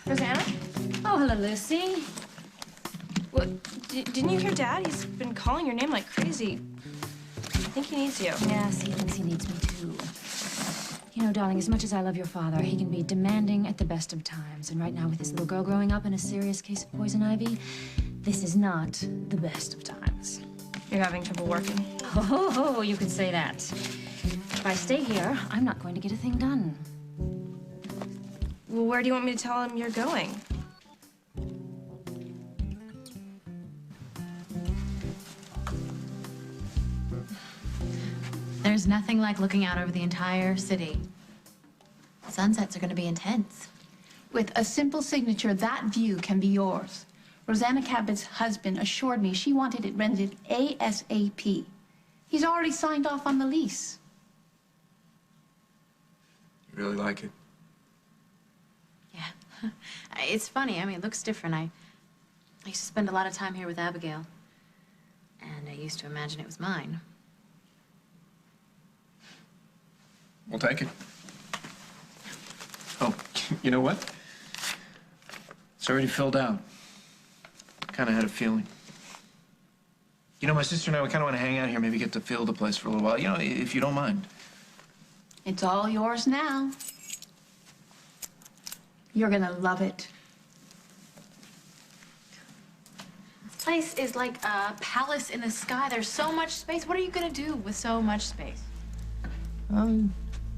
Rosanna? Oh, hello, Lucy. What, didn't you hear Dad? He's been calling your name like crazy. I think he needs you. Yes, he thinks he needs me, too. You know, darling, as much as I love your father, he can be demanding at the best of times. And right now, with this little girl growing up in a serious case of poison ivy, this is not the best of times. You're having trouble working. Oh, you can say that. If I stay here, I'm not going to get a thing done. Well, where do you want me to tell him you're going? There's nothing like looking out over the entire city. Sunsets are going to be intense. With a simple signature, that view can be yours. Rosanna Cabot's husband assured me she wanted it rented ASAP. He's already signed off on the lease. You really like it? Yeah. It's funny. I mean, it looks different. I used to spend a lot of time here with Abigail. And I used to imagine it was mine. We'll take it. Oh, you know what? It's already filled out. Kind of had a feeling. You know, my sister and I, we kind of want to hang out here, maybe get to feel the place for a little while. You know, if you don't mind. It's all yours now. You're gonna love it. This place is like a palace in the sky. There's so much space. What are you going to do with so much space?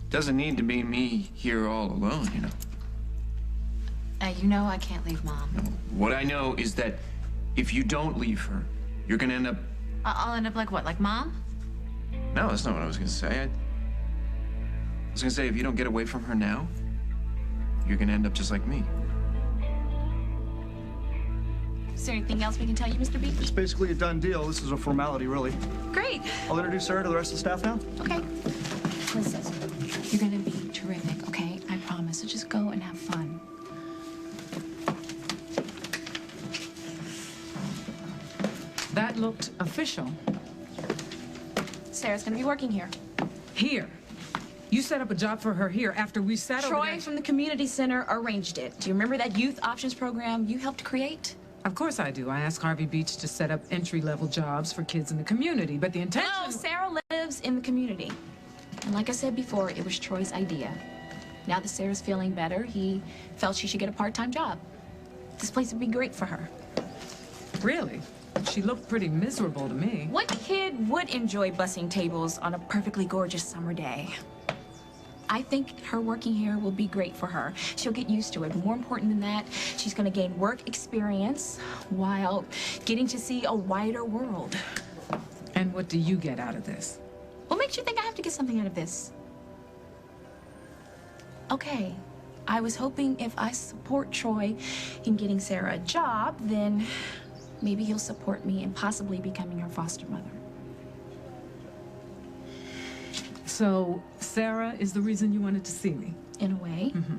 Doesn't need to be me here all alone, you know. You know I can't leave Mom. No, what I know is that if you don't leave her, you're gonna end up... I'll end up like what, like Mom? No, that's not what I was gonna say. I was gonna say, if you don't get away from her now, you're gonna end up just like me. Is there anything else we can tell you, Mr. Beach? It's basically a done deal. This is a formality, really. Great. I'll introduce her to the rest of the staff now. Okay. Princess, you're gonna be terrific, okay? I promise. So just go and have fun. That looked official. Sarah's gonna be working here. Here. You set up a job for her here after we sat over Troy there. from the community center arranged it. Do you remember that youth options program you helped create? Of course I do. I asked Harvey Beach to set up entry-level jobs for kids in the community, but the intention... No, Sarah lives in the community. And like I said before, it was Troy's idea. Now that Sarah's feeling better, he felt she should get a part-time job. This place would be great for her. Really? She looked pretty miserable to me. What kid would enjoy bussing tables on a perfectly gorgeous summer day? I think her working here will be great for her. She'll get used to it. More important than that, she's going to gain work experience while getting to see a wider world. And what do you get out of this? What makes you think I have to get something out of this? Okay, I was hoping if I support Troy in getting Sarah a job, then maybe he'll support me in possibly becoming her foster mother. So, Sarah is the reason you wanted to see me? In a way. Mm-hmm.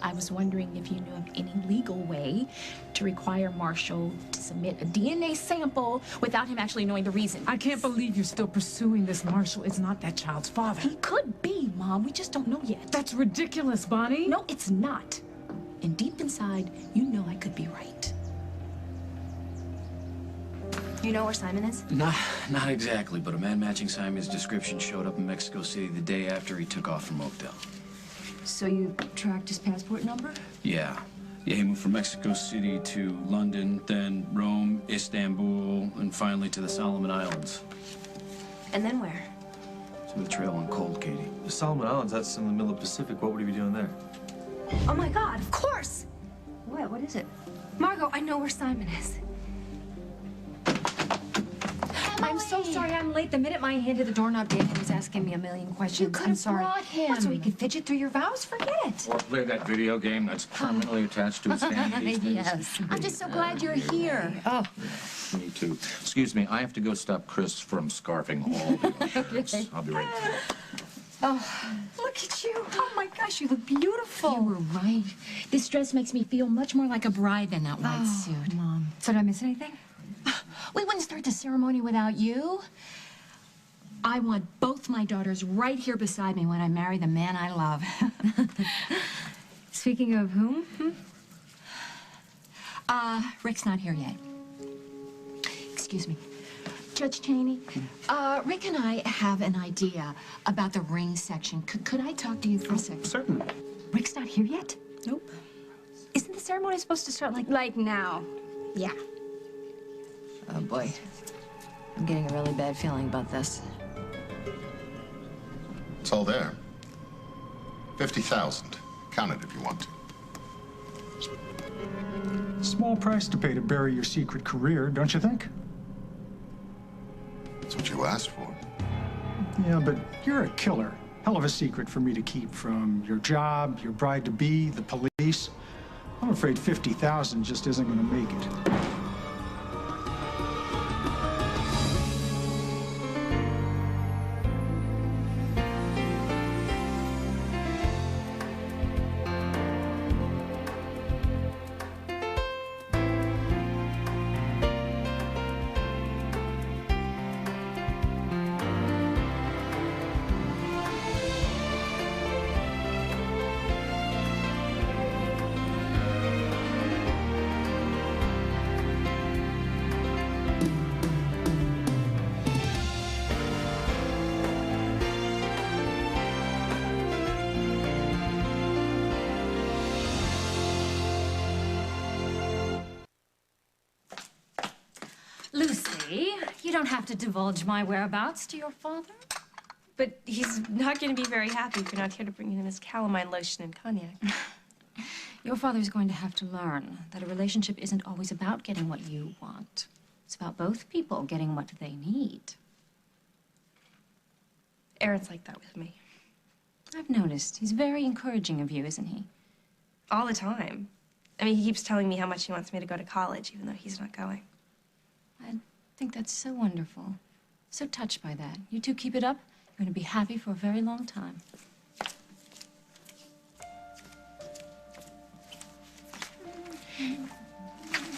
I was wondering if you knew of any legal way to require Marshall to submit a DNA sample without him actually knowing the reason. I can't believe you're still pursuing this. Marshall is not that child's father. He could be, Mom. We just don't know yet. That's ridiculous, Bonnie. No, it's not. And deep inside, you know I could be right. You know where Simon is? Not exactly, but a man matching Simon's description showed up in Mexico City the day after he took off from Oakdale. So you tracked his passport number? Yeah, he moved from Mexico City to London, then Rome, Istanbul, and finally to the Solomon Islands. And then where? To a trail on Cold, Katie. The Solomon Islands, that's in the middle of the Pacific. What would he be doing there? Oh my God, of course! What is it? Margot, I know where Simon is. I'm so sorry I'm late. The minute my hand hit the doorknob, Daniel was asking me a million questions. You could have brought him. What, so he could fidget through your vows? Forget it. Or play that video game that's permanently attached to its stand these days. Yes. I'm just so glad you're here. Oh. Me too. Excuse me, I have to go stop Chris from scarfing all the Okay. I'll be right back. Oh, look at you. Oh, my gosh, you look beautiful. You were right. This dress makes me feel much more like a bride than that white suit. Mom. So did I miss anything? We wouldn't start the ceremony without you. I want both my daughters right here beside me when I marry the man I love. Speaking of whom? Rick's not here yet. Excuse me. Judge Cheney, Rick and I have an idea about the ring section. Could I talk to you for a second? Certainly. Rick's not here yet? Nope. Isn't the ceremony supposed to start Like now. Yeah. Oh, boy. I'm getting a really bad feeling about this. It's all there. 50,000. Count it if you want to. Small price to pay to bury your secret career, don't you think? That's what you asked for. Yeah, but you're a killer. Hell of a secret for me to keep from your job, your bride-to-be, the police. I'm afraid 50,000 just isn't going to make it. Lucy, you don't have to divulge my whereabouts to your father. But he's not going to be very happy if you're not here to bring him his calamine lotion and cognac. Your father's going to have to learn that a relationship isn't always about getting what you want. It's about both people getting what they need. Aaron's like that with me. I've noticed. He's very encouraging of you, isn't he? All the time. I mean, he keeps telling me how much he wants me to go to college, even though he's not going. I think that's so wonderful. So touched by that. You two keep it up. You're going to be happy for a very long time.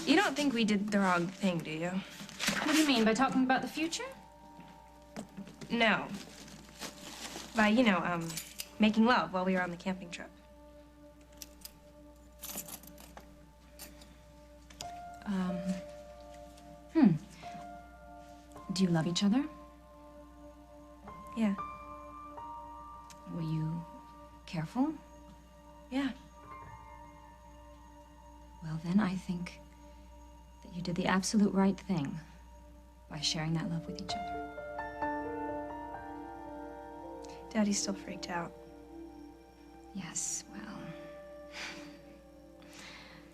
You don't think we did the wrong thing, do you? What do you mean, by talking about the future? No. By, making love while we were on the camping trip. Do you love each other? Yeah. Were you careful? Yeah. Well, then I think that you did the absolute right thing by sharing that love with each other. Daddy's still freaked out. Yes, well,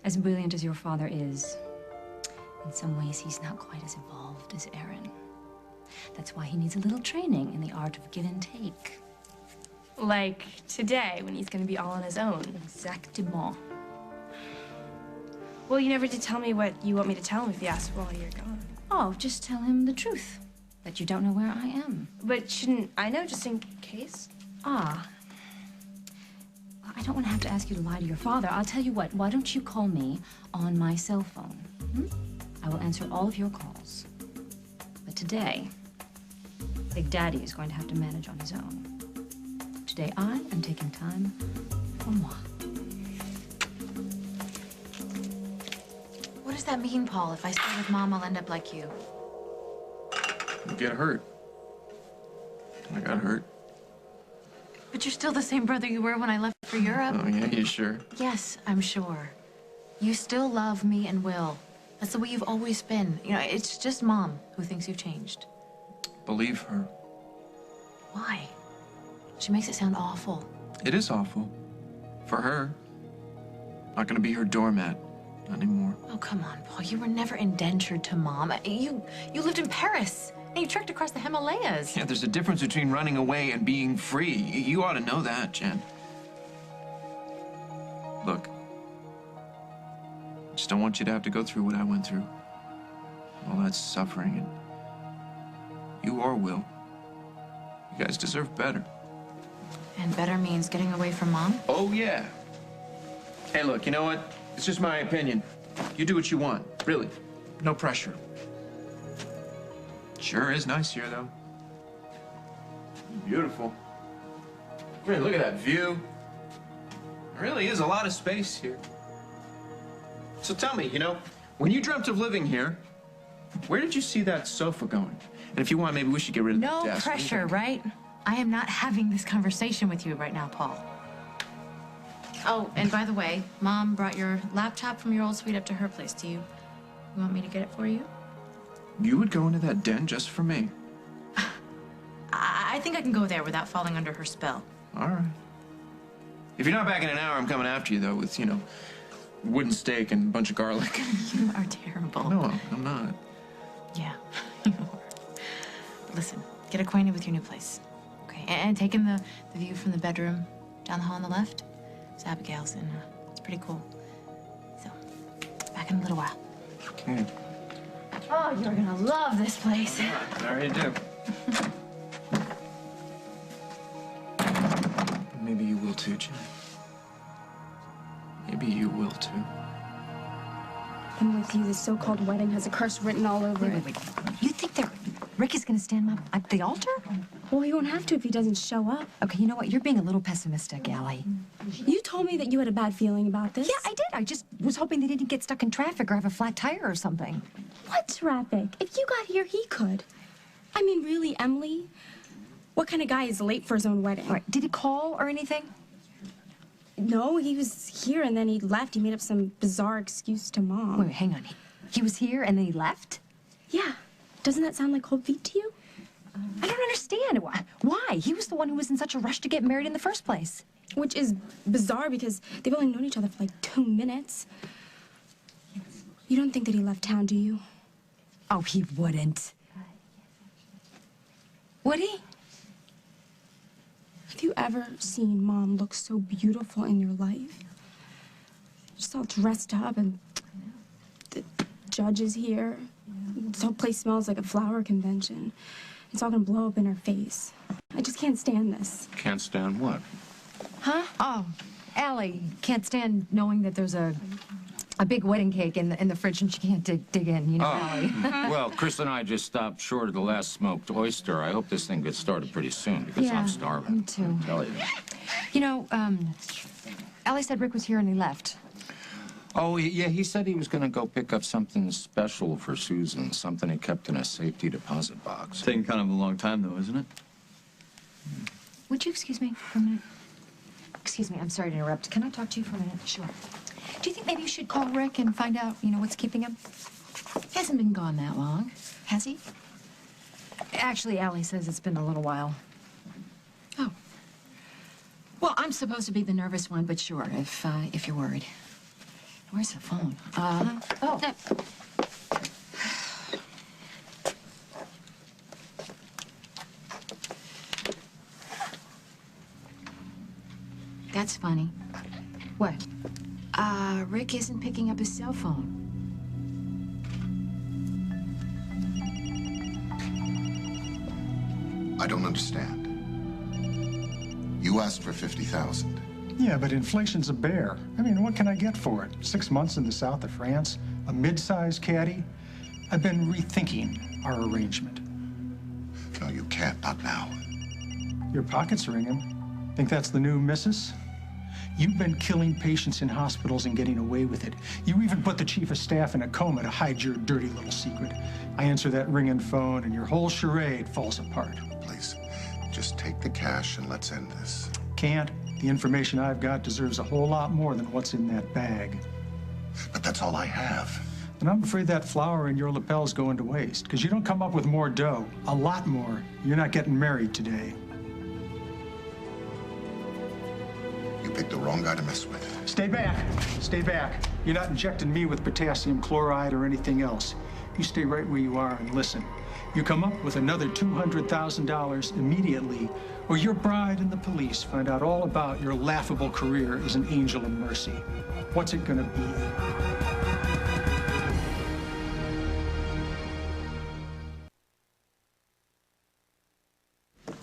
as brilliant as your father is, in some ways he's not quite as evolved as Aaron. That's why he needs a little training in the art of give and take. Like today, when he's gonna be all on his own. Exactement. Well, you never did tell me what you want me to tell him if he asks while you're gone. Oh, just tell him the truth. That you don't know where I am. But shouldn't I know, just in case? Ah. Well, I don't want to have to ask you to lie to your father. I'll tell you what, why don't you call me on my cell phone? I will answer all of your calls. But today, Big Daddy is going to have to manage on his own. Today, I am taking time for moi. What does that mean, Paul? If I stay with Mom, I'll end up like you. You get hurt. I got hurt. But you're still the same brother you were when I left for Europe. Oh, yeah, you sure? Yes, I'm sure. You still love me and Will. That's the way you've always been. It's just Mom who thinks you've changed. Believe her. Why? She makes it sound awful. It is awful. For her. Not gonna be her doormat. Not anymore. Oh, come on, Paul. You were never indentured to Mom. You lived in Paris, and you trekked across the Himalayas. Yeah, there's a difference between running away and being free. You ought to know that, Jen. Look. I just don't want you to have to go through what I went through. All that suffering, and you or Will. You guys deserve better. And better means getting away from Mom? Oh, yeah. Hey, look, you know what? It's just my opinion. You do what you want, really. No pressure. Sure is nice here, though. Beautiful. Man, look at that view. There really is a lot of space here. So tell me, When you dreamt of living here, where did you see that sofa going? And if you want, maybe we should get rid of the No desk. What do you pressure, think? right? I am not having this conversation with you right now, Paul. Oh, and by the way, Mom brought your laptop from your old suite up to her place. Do you want me to get it for you? You would go into that den just for me. I think I can go there without falling under her spell. All right. If you're not back in an hour, I'm coming after you, though, with, wooden steak and a bunch of garlic. You are terrible. No, I'm not. Yeah, you are. Listen, get acquainted with your new place. Okay, and take in the view from the bedroom down the hall on the left. It's Abigail's, and it's pretty cool. So, back in a little while. Okay. Oh, you're gonna love this place. I already do. Maybe you will too, Jenny. Maybe you will too. I'm with you. This so-called wedding has a curse written all over it. Wait. You think that Rick is going to stand up at the altar? Well, he won't have to if he doesn't show up. Okay, you know what? You're being a little pessimistic, Allie. You told me that you had a bad feeling about this. Yeah, I did. I just was hoping they didn't get stuck in traffic or have a flat tire or something. What traffic? If you got here, he could. I mean, really, Emily? What kind of guy is late for his own wedding? All right, did he call or anything? No, he was here and then he left. He made up some bizarre excuse to Mom. Wait, hang on. He was here and then he left? Yeah. Doesn't that sound like cold feet to you? I don't understand. Why? He was the one who was in such a rush to get married in the first place. Which is bizarre because they've only known each other for like 2 minutes. You don't think that he left town, do you? Oh, he wouldn't. Would he? Have you ever seen Mom look so beautiful in your life? Just all dressed up and the judge is here. This whole place smells like a flower convention. It's all gonna blow up in her face. I just can't stand this. Can't stand what? Huh? Oh, Allie can't stand knowing that there's a big wedding cake in the fridge and she can't dig in, you know, Allie. Well, Chris and I just stopped short of the last smoked oyster. I hope this thing gets started pretty soon because Yeah, I'm starving. me too. I tell you. You know, Allie said Rick was here and he left. Oh, yeah, he said he was going to go pick up something special for Susan, something he kept in a safety deposit box. Taking kind of a long time, though, isn't it? Would you excuse me for a minute? Excuse me, I'm sorry to interrupt. Can I talk to you for a minute? Sure. Do you think maybe you should call Rick and find out, what's keeping him? He hasn't been gone that long, has he? Actually, Allie says it's been a little while. Oh. Well, I'm supposed to be the nervous one, but sure, if you're worried. Where's the phone? Oh. That's funny. What? Rick isn't picking up his cell phone. I don't understand. You asked for 50,000. Yeah, but inflation's a bear. I mean, what can I get for it? 6 months in the south of France? A mid-sized caddy? I've been rethinking our arrangement. No, you can't. Not now. Your pocket's ringing. Think that's the new missus? You've been killing patients in hospitals and getting away with it. You even put the chief of staff in a coma to hide your dirty little secret. I answer that ringing phone and your whole charade falls apart. Please, just take the cash and let's end this. Can't. The information I've got deserves a whole lot more than what's in that bag. But that's all I have. And I'm afraid that flower in your lapel's going to waste, because you don't come up with more dough, a lot more. You're not getting married today. You picked the wrong guy to mess with. Stay back. Stay back. You're not injecting me with potassium chloride or anything else. You stay right where you are and listen. You come up with another $200,000 immediately, or your bride and the police find out all about your laughable career as an angel of mercy. What's it gonna be?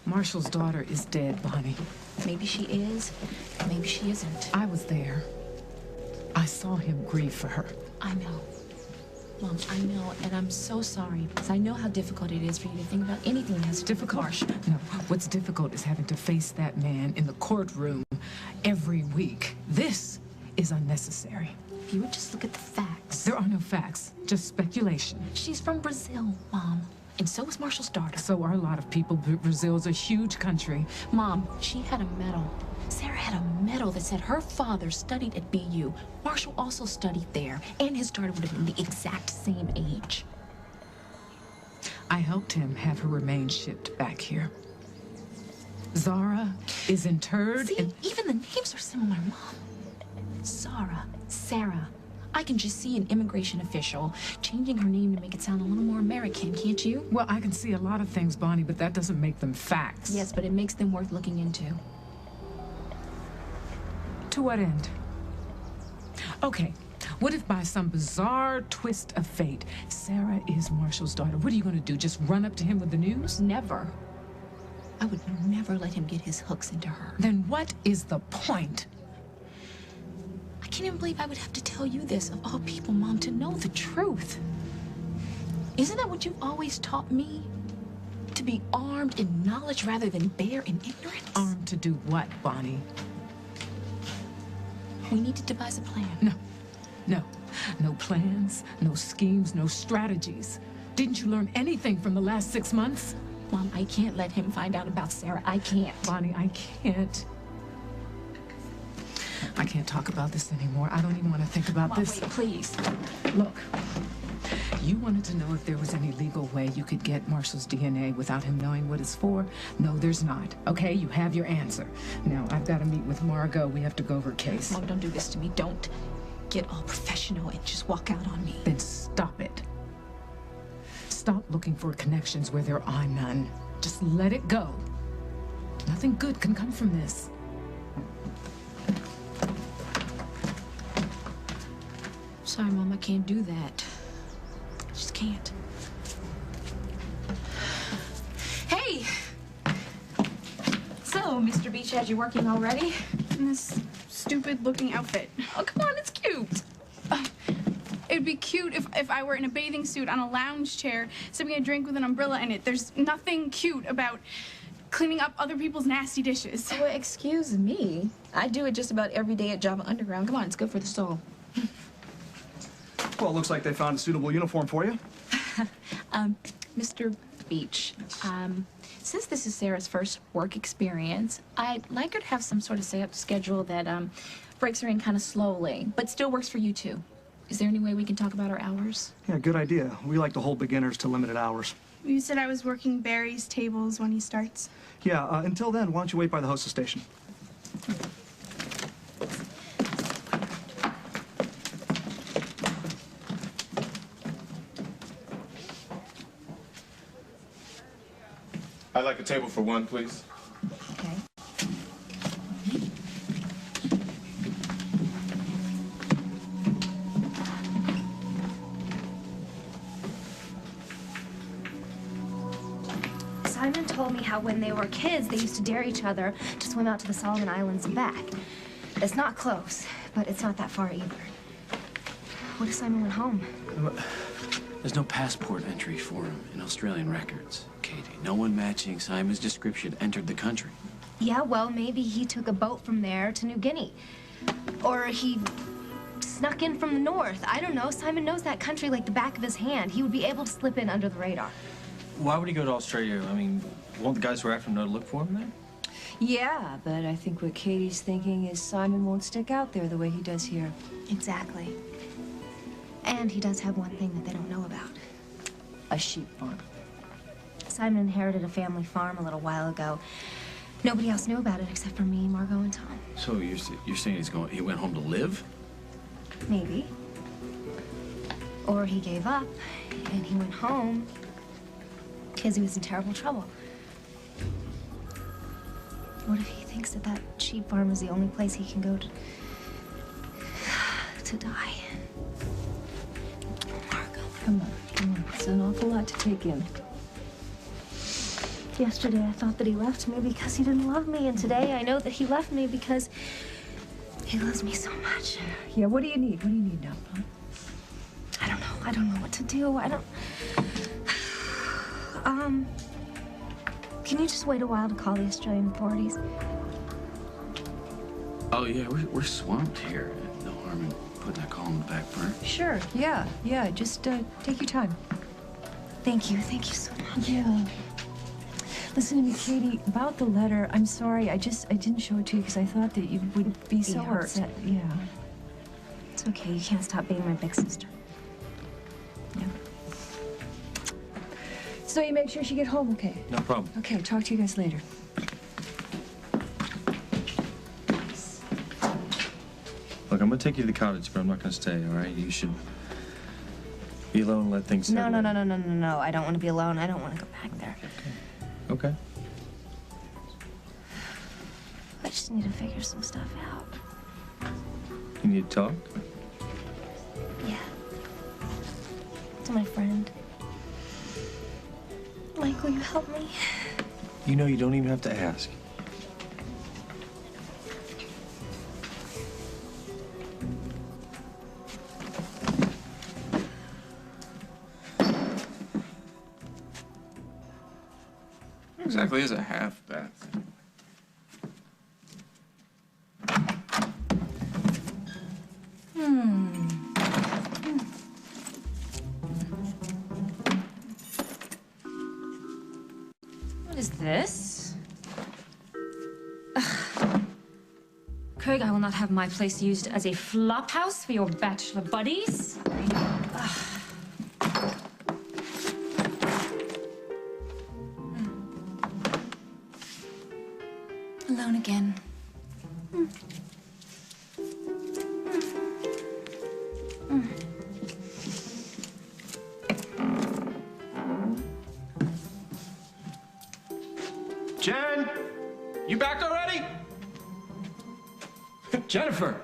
Marshall's daughter is dead, Bonnie. Maybe she is, maybe she isn't. I was there. I saw him grieve for her. I know. Mom, I know, and I'm so sorry, because I know how difficult it is for you to think about anything that has to do with Marshall. No, what's difficult is having to face that man in the courtroom every week. This is unnecessary. If you would just look at the facts. There are no facts, just speculation. She's from Brazil, Mom. And so is Marshall's daughter. So are a lot of people. Brazil's a huge country. Mom, she had a medal. Sarah had a medal that said her father studied at BU. Marshall also studied there, and his daughter would have been the exact same age. I helped him have her remains shipped back here. Zara is interred in... Even the names are similar, Mom. Zara, Sarah. I can just see an immigration official changing her name to make it sound a little more American, can't you? Well, I can see a lot of things, Bonnie, but that doesn't make them facts. Yes, but it makes them worth looking into. To what end? Okay, what if by some bizarre twist of fate, Sarah is Marshall's daughter? What are you going to do, just run up to him with the news? Never. I would never let him get his hooks into her. Then what is the point? I can't even believe I would have to tell you this, of all people, Mom, to know the truth. Isn't that what you've always taught me? To be armed in knowledge rather than bare in ignorance? Armed to do what, Bonnie? We need to devise a plan. No. No plans, no schemes, no strategies. Didn't you learn anything from the last 6 months? Mom, I can't let him find out about Sarah. I can't. Bonnie, I can't. I can't talk about this anymore. I don't even want to think about Mom, this. wait, please. Look, you wanted to know if there was any legal way you could get Marshall's DNA without him knowing what it's for? No, there's not. Okay, you have your answer. Now, I've got to meet with Margot. We have to go over a case. Mom, don't do this to me. Don't get all professional and just walk out on me. Then stop it. Stop looking for connections where there are none. Just let it go. Nothing good can come from this. Sorry, Mom, I can't do that. I just can't. Hey! So, Mr. Beachhead, you working already? In this stupid-looking outfit. Oh, come on, it's cute. It'd be cute if I were in a bathing suit on a lounge chair, sipping a drink with an umbrella in it. There's nothing cute about cleaning up other people's nasty dishes. Well, excuse me. I do it just about every day at Java Underground. Come on, it's good for the soul. Well, it looks like they found a suitable uniform for you. Mr. Beach, since this is Sarah's first work experience, I'd like her to have some sort of set-up schedule that breaks her in kind of slowly, but still works for you too. Is there any way we can talk about our hours? Yeah, good idea. We like to hold beginners to limited hours. You said I was working Barry's tables when he starts. Yeah, until then, why don't you wait by the hostess station? I'd like a table for one, please. Okay. Simon told me how when they were kids, they used to dare each other to swim out to the Solomon Islands and back. It's not close, but it's not that far either. What if Simon went home? There's no passport entry for him in Australian records, Katie. No one matching Simon's description entered the country. Yeah, well, maybe he took a boat from there to New Guinea. Or he snuck in from the north. I don't know. Simon knows that country like the back of his hand. He would be able to slip in under the radar. Why would he go to Australia? I mean, won't the guys who are after him know to look for him there? Yeah, but I think what Katie's thinking is Simon won't stick out there the way he does here. Exactly. And he does have one thing that they don't know about. A sheep farm. Simon inherited a family farm a little while ago. Nobody else knew about it except for me, Margot, and Tom. So you're saying he went home to live? Maybe. Or he gave up and he went home because he was in terrible trouble. What if he thinks that sheep farm is the only place he can go to die? Come on. It's an awful lot to take in. Yesterday, I thought that he left me because he didn't love me, and today I know that he left me because he loves me so much. Yeah, what do you need? What do you need now, huh? I don't know. I don't know what to do. Can you just wait a while to call the Australian authorities? Oh, yeah, we're swamped here. No harm in putting that call on the back burner. Sure, yeah. Just take your time. Thank you so much. Yeah. Listen to me, Katie, about the letter, I'm sorry, I didn't show it to you because I thought that you would be so upset. Yeah. It's okay, you can't stop being my big sister. Yeah. So you make sure she get home okay? No problem. Okay, talk to you guys later. Look, I'm gonna take you to the cottage, but I'm not gonna stay, all right? You should be alone and let things settle. No. I don't want to be alone. I don't want to go back there. Okay. I just need to figure some stuff out. You need to talk? Yeah. To my friend. Mike, will you help me? You know you don't even have to ask. Exactly is a half bath. What is this? Craig, I will not have my place used as a flop house for your bachelor buddies. Alone again. Jen, you back already? Jennifer.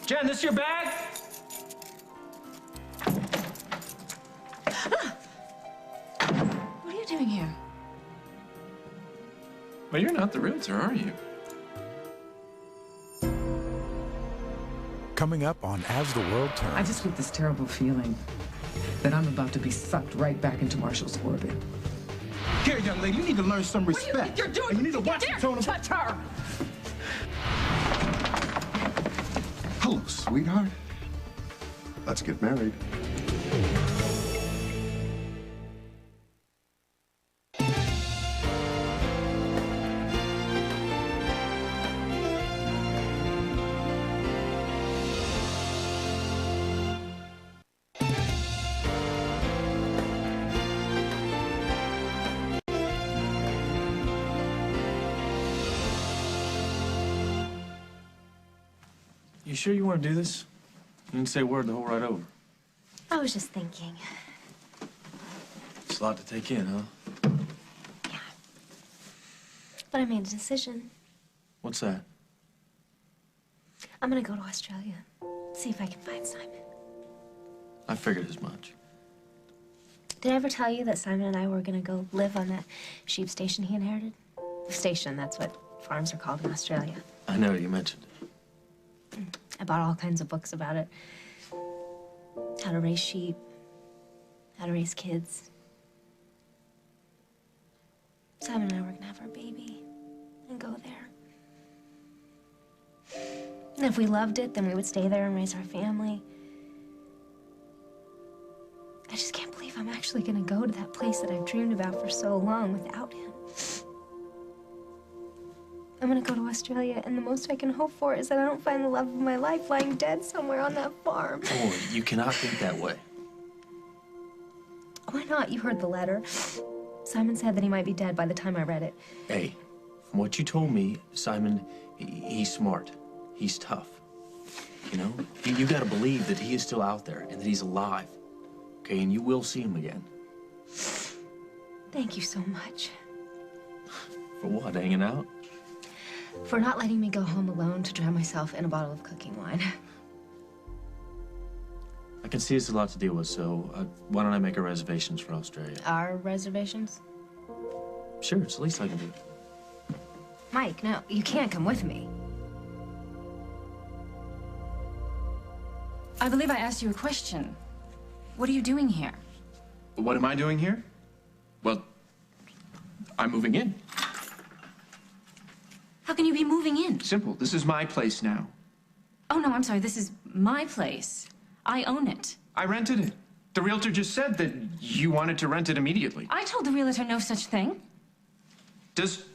Jen, this your bag? What are you doing here? Well, you're not the realtor, are you? Coming up on As the World Turns. I just get this terrible feeling that I'm about to be sucked right back into Marshall's orbit. Here, young lady, you need to learn some respect. What do you think you're doing? You need to watch your tone. Touch her! Hello, sweetheart. Let's get married. You sure you want to do this? You didn't say a word the whole ride over. I was just thinking. It's a lot to take in, huh? But I made a decision. What's that? I'm gonna go to Australia. See if I can find Simon. I figured as much. Did I ever tell you that Simon and I were gonna go live on that sheep station he inherited? Station, that's what farms are called in Australia. I know, you mentioned it. I bought all kinds of books about it. How to raise sheep, how to raise kids. Simon and I were gonna have our baby and go there. And if we loved it, then we would stay there and raise our family. I just can't believe I'm actually gonna go to that place that I've dreamed about for so long without him. I'm gonna go to Australia, and the most I can hope for is that I don't find the love of my life lying dead somewhere on that farm. Boy, you cannot think that way. Why not? You heard the letter. Simon said that he might be dead by the time I read it. Hey, from what you told me, Simon, he's smart. He's tough. You know? You gotta believe that he is still out there and that he's alive. Okay, and you will see him again. Thank you so much. For what, hanging out? For not letting me go home alone to drown myself in a bottle of cooking wine. I can see it's a lot to deal with, so why don't I make our reservations for Australia? Our reservations? Sure, it's the least I can do. Mike, no, you can't come with me. I believe I asked you a question. What are you doing here? What am I doing here? Well, I'm moving in. How can you be moving in? Simple. This is my place now. Oh, no, I'm sorry. This is my place. I own it. I rented it. The realtor just said that you wanted to rent it immediately. I told the realtor no such thing. Does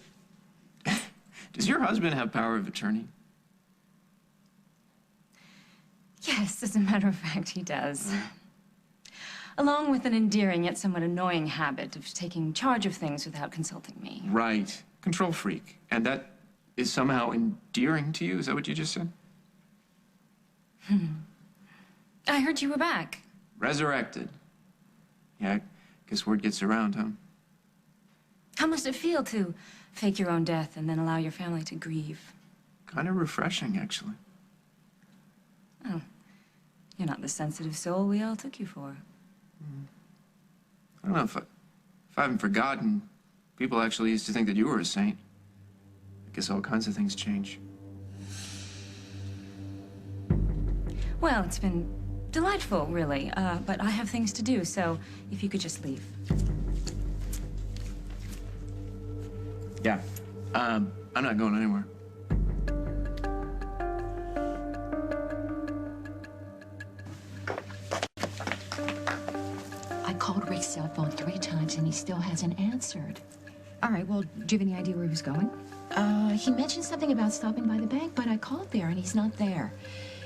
your husband have power of attorney? Yes, as a matter of fact, he does. Along with an endearing yet somewhat annoying habit of taking charge of things without consulting me. Right. Control freak. And that is somehow endearing to you? Is that what you just said? I heard you were back. Resurrected. Yeah, guess word gets around, huh? How must it feel to fake your own death and then allow your family to grieve? Kind of refreshing, actually. Oh, you're not the sensitive soul we all took you for. I don't know if I haven't forgotten. People actually used to think that you were a saint. I guess all kinds of things change. Well, it's been delightful, really, but I have things to do, so if you could just leave. Yeah. I'm not going anywhere. I called Rick's cell phone 3 times and he still hasn't answered. All right, well, do you have any idea where he was going? He mentioned something about stopping by the bank, but I called there and he's not there.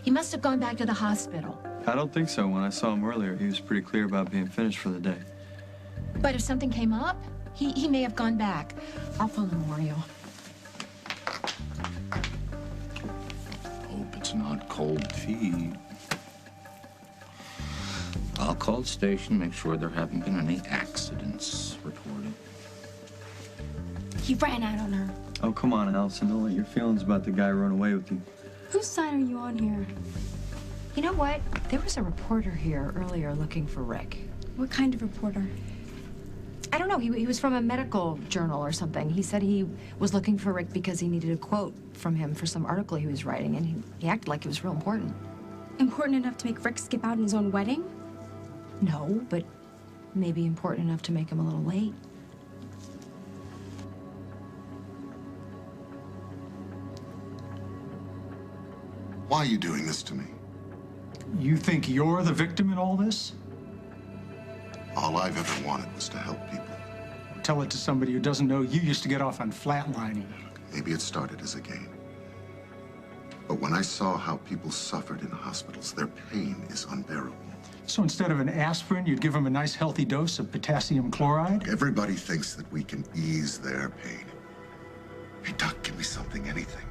He must have gone back to the hospital. I don't think so. When I saw him earlier, he was pretty clear about being finished for the day. But if something came up, he may have gone back. I'll phone Memorial. Hope it's not cold feet. I'll call the station, make sure there haven't been any accidents reported. He ran out on her. Oh, come on, Allison. Don't let your feelings about the guy run away with you. Whose side are you on here? You know what? There was a reporter here earlier looking for Rick. What kind of reporter? I don't know. He was from a medical journal or something. He said he was looking for Rick because he needed a quote from him for some article he was writing, and he acted like it was real important. Important enough to make Rick skip out on his own wedding? No, but maybe important enough to make him a little late. Why are you doing this to me? You think you're the victim in all this? All I've ever wanted was to help people. Tell it to somebody who doesn't know you used to get off on flatlining. Maybe it started as a game. But when I saw how people suffered in hospitals, their pain is unbearable. So instead of an aspirin, you'd give them a nice healthy dose of potassium chloride? Everybody thinks that we can ease their pain. Hey, Doc, give me something, anything.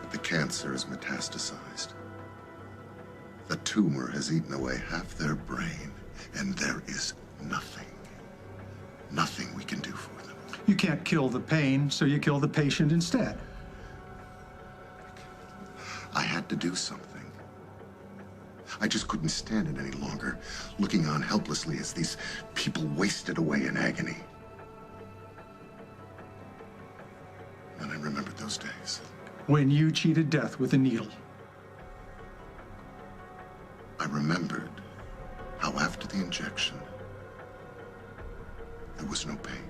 But the cancer is metastasized. The tumor has eaten away half their brain, and there is nothing we can do for them. You can't kill the pain, so you kill the patient instead. I had to do something. I just couldn't stand it any longer, looking on helplessly as these people wasted away in agony. And I remembered those days. When you cheated death with a needle. I remembered how after the injection, there was no pain.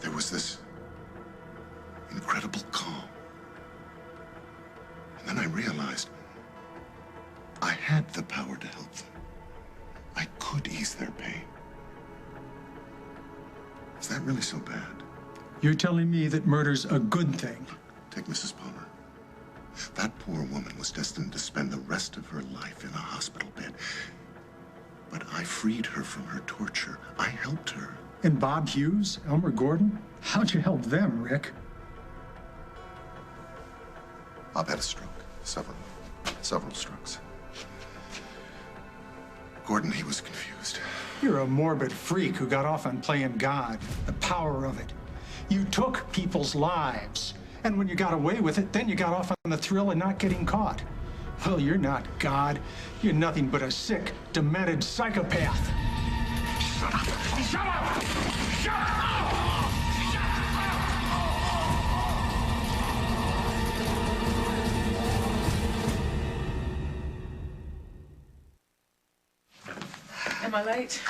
There was this incredible calm. And then I realized I had the power to help them. I could ease their pain. Is that really so bad? You're telling me that murder's a good thing? Take Mrs. Palmer. That poor woman was destined to spend the rest of her life in a hospital bed. But I freed her from her torture. I helped her. And Bob Hughes, Elmer Gordon? How'd you help them, Rick? Bob had a stroke. Several strokes. Gordon, he was confused. You're a morbid freak who got off on playing God. The power of it. You took people's lives. And when you got away with it, then you got off on the thrill of not getting caught. Well, you're not God. You're nothing but a sick, demented psychopath. Shut up! Shut up! Shut up! Am I late?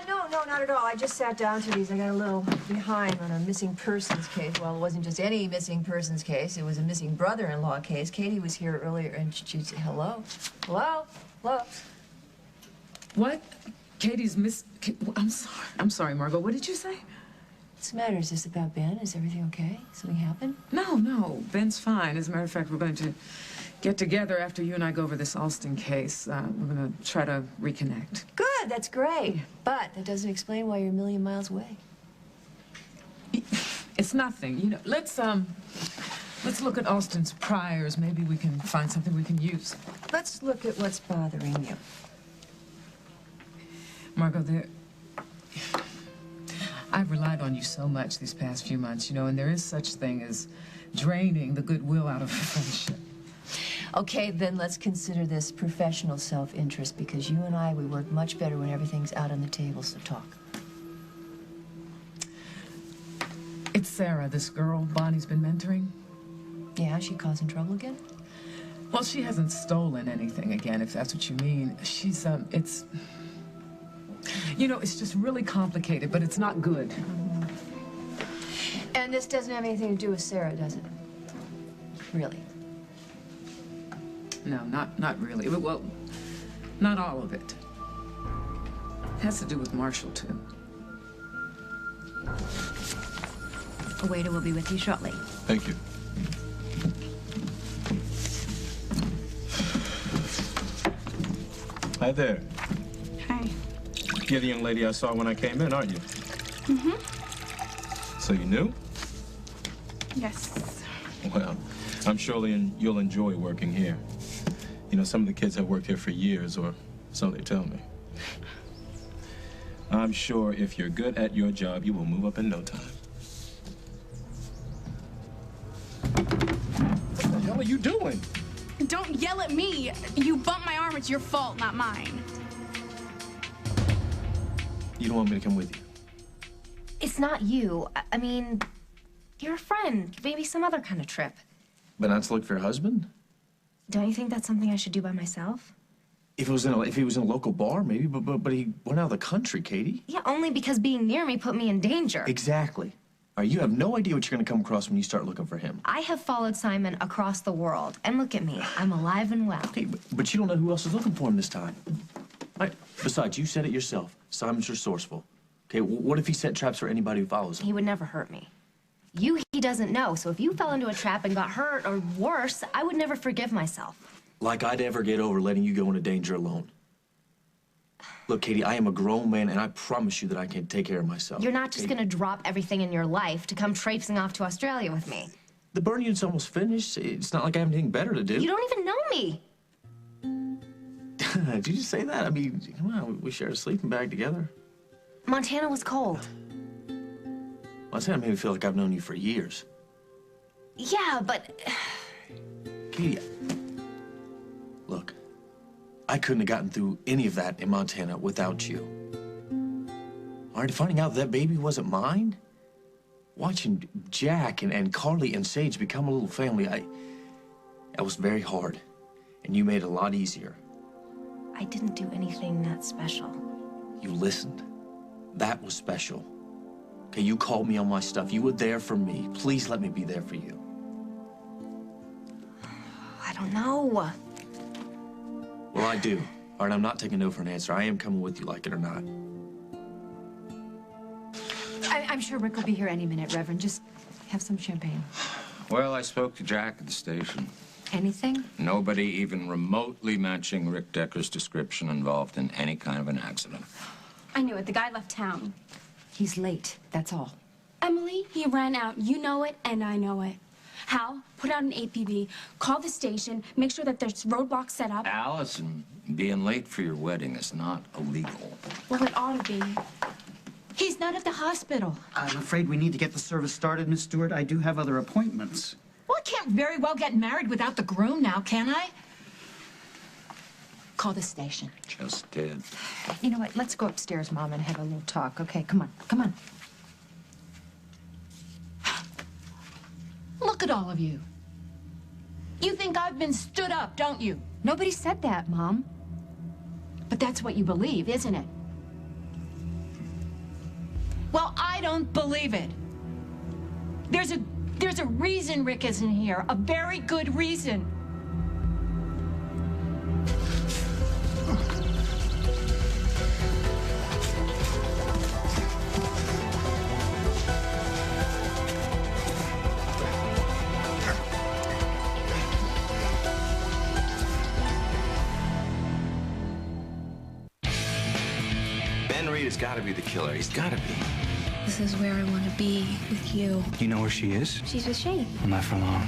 No, no, not at all. I just sat down to these. I got a little behind on a missing persons case. Well, it wasn't just any missing persons case. It was a missing brother-in-law case. Katie was here earlier, and she said, hello? Hello? Hello? What? Katie's I'm sorry, Margot. What did you say? What's the matter? Is this about Ben? Is everything okay? Something happened? No. Ben's fine. As a matter of fact, we're going to get together after you and I go over this Alston case. We're going to try to reconnect. Good, that's great. But that doesn't explain why you're a million miles away. It's nothing. You know, let's look at Alston's priors. Maybe we can find something we can use. Let's look at what's bothering you. Margot, I've relied on you so much these past few months, you know, and there is such thing as draining the goodwill out of a friendship. Okay, then let's consider this professional self-interest, because you and I, we work much better when everything's out on the table, so talk. It's Sarah, this girl Bonnie's been mentoring. Yeah, she causing trouble again? Well, she hasn't stolen anything again, if that's what you mean. She's, you know, it's just really complicated, but it's not good. And this doesn't have anything to do with Sarah, does it? Really? No, not really. Well, not all of it. It has to do with Marshall, too. A waiter will be with you shortly. Thank you. Hi there. Hi. You're the young lady I saw when I came in, aren't you? Mm-hmm. So you knew? Yes. Well, I'm sure you'll enjoy working here. You know, some of the kids have worked here for years, or so they tell me. I'm sure if you're good at your job, you will move up in no time. What the hell are you doing? Don't yell at me. You bumped my arm. It's your fault, not mine. You don't want me to come with you? It's not you. I mean, you're a friend. Maybe some other kind of trip. But not to look for your husband? Don't you think that's something I should do by myself? If he was in a local bar, maybe, but he went out of the country, Katie. Yeah, only because being near me put me in danger. Exactly. All right, you have no idea what you're going to come across when you start looking for him. I have followed Simon across the world, and look at me. I'm alive and well. Okay, but you don't know who else is looking for him this time. All right. Besides, you said it yourself. Simon's resourceful. Okay, what if he set traps for anybody who follows him? He would never hurt me. He doesn't know, so if you fell into a trap and got hurt, or worse, I would never forgive myself. Like I'd ever get over letting you go into danger alone. Look, Katie, I am a grown man, and I promise you that I can take care of myself. You're not just gonna drop everything in your life to come traipsing off to Australia with me. The burn unit's almost finished. It's not like I have anything better to do. You don't even know me. Did you just say that? I mean, come on, we shared a sleeping bag together. Montana was cold. Well, that made me feel like I've known you for years. Yeah, but... Katie, look, I couldn't have gotten through any of that in Montana without you. All right, finding out that baby wasn't mine, watching Jack and Carly and Sage become a little family, that was very hard, and you made it a lot easier. I didn't do anything that special. You listened. That was special. Okay, you called me on my stuff. You were there for me. Please let me be there for you. I don't know. Well, I do. All right, I'm not taking no for an answer. I am coming with you, like it or not. I'm sure Rick will be here any minute, Reverend. Just have some champagne. Well, I spoke to Jack at the station. Anything? Nobody even remotely matching Rick Decker's description involved in any kind of an accident. I knew it. The guy left town. He's late, that's all. Emily, he ran out. You know it, and I know it. Hal, put out an APB, call the station, make sure that there's roadblocks set up. Allison, being late for your wedding is not illegal. Well, it ought to be. He's not at the hospital. I'm afraid we need to get the service started, Miss Stewart. I do have other appointments. Well, I can't very well get married without the groom now, can I? Call the station. Just did. You know what? Let's go upstairs, Mom, and have a little talk. Okay, come on, come on. Look at all of you. You think I've been stood up, don't you? Nobody said that, Mom. But that's what you believe, isn't it? Well, I don't believe it. There's a reason Rick isn't here. A very good reason. Ben Reed has got to be the killer. He's got to be. This is where I want to be, with you. You know where she is? She's with Shane. Not for long.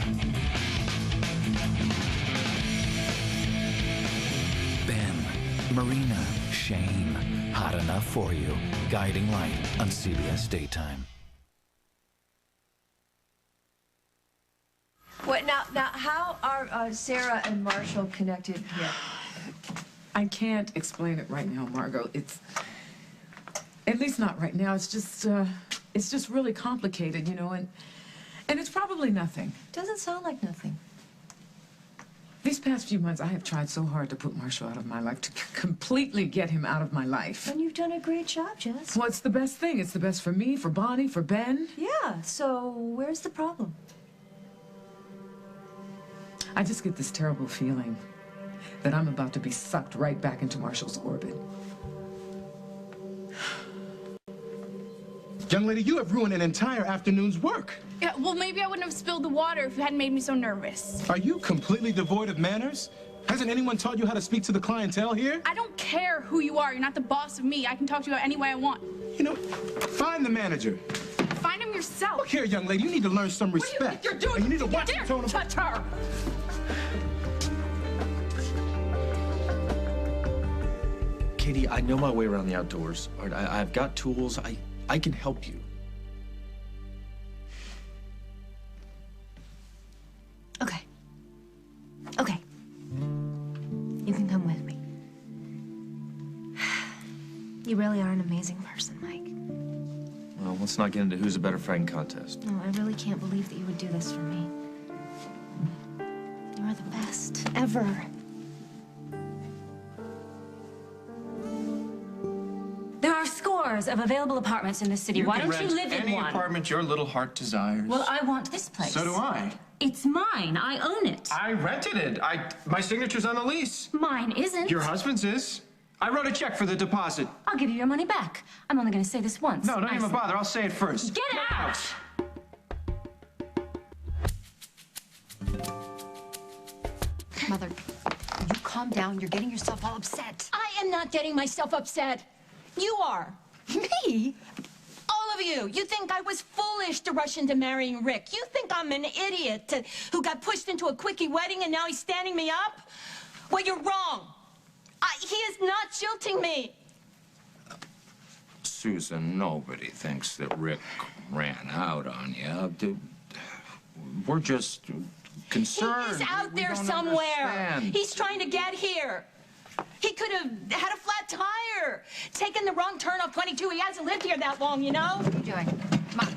Ben, Marina, Shane. Hot enough for you. Guiding Light on CBS Daytime. What now? How are Sarah and Marshall connected here? I can't explain it right now, Margot. It's at least not right now. It's just really complicated, you know, and it's probably nothing. Doesn't sound like nothing. These past few months, I have tried so hard to put Marshall out of my life, to completely get him out of my life. And you've done a great job, Jess. Well, it's the best thing. It's the best for me, for Bonnie, for Ben. Yeah, so where's the problem? I just get this terrible feeling that I'm about to be sucked right back into Marshall's orbit. Young lady, you have ruined an entire afternoon's work. Yeah, well, maybe I wouldn't have spilled the water if you hadn't made me so nervous. Are you completely devoid of manners? Hasn't anyone taught you how to speak to the clientele here? I don't care who you are. You're not the boss of me. I can talk to you any way I want. You know, find the manager. Find him yourself. Look here, young lady, you need to learn some respect. What do you think you're doing? And you need to watch Dare the tone of... touch her! Katie, I know my way around the outdoors. All right, I've got tools. I can help you. Okay. Okay. You can come with me. You really are an amazing person, Mike. Well, let's not get into who's a better friend contest. No, I really can't believe that you would do this for me. You are the best ever. There are scores of available apartments in the city. Why don't you live in any one? apartment your little heart desires. Well, I want this place. So do I. It's mine. I own it. I rented it. My signature's on the lease. Mine isn't. Your husband's is. I wrote a check for the deposit. I'll give you your money back. I'm only going to say this once. No, don't even bother. I'll say it first. Get out! Mother, you calm down. You're getting yourself all upset. I am not getting myself upset. You are. Me? All of you. You think I was foolish to rush into marrying Rick. You think I'm an idiot who got pushed into a quickie wedding and now he's standing me up? Well, you're wrong. He is not jilting me. Susan, nobody thinks that Rick ran out on you. We're just concerned. He's out We there don't somewhere. understand. He's trying to get here. He could have had a flat tire, taken the wrong turn off 22. He hasn't lived here that long, you know? What are you doing? Mom.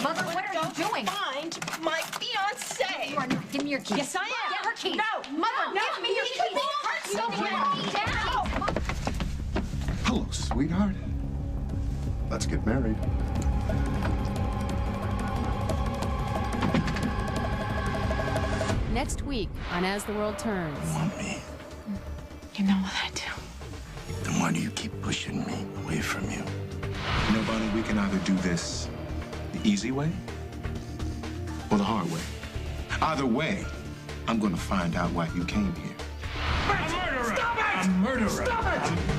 Mother, what are you doing? Find my fiancé. You are not. Give me your keys. Yes, I am. Get her keys. No, Mother, No, give me your he keys. could hurt Don't somebody. Hello, sweetheart. Let's get married. Next week on As the World Turns. You want me? You know what I do. Then why do you keep pushing me away from you? You know, Bonnie, we can either do this the easy way or the hard way. Either way, I'm gonna find out why you came here. A murderer! A murderer! Stop it!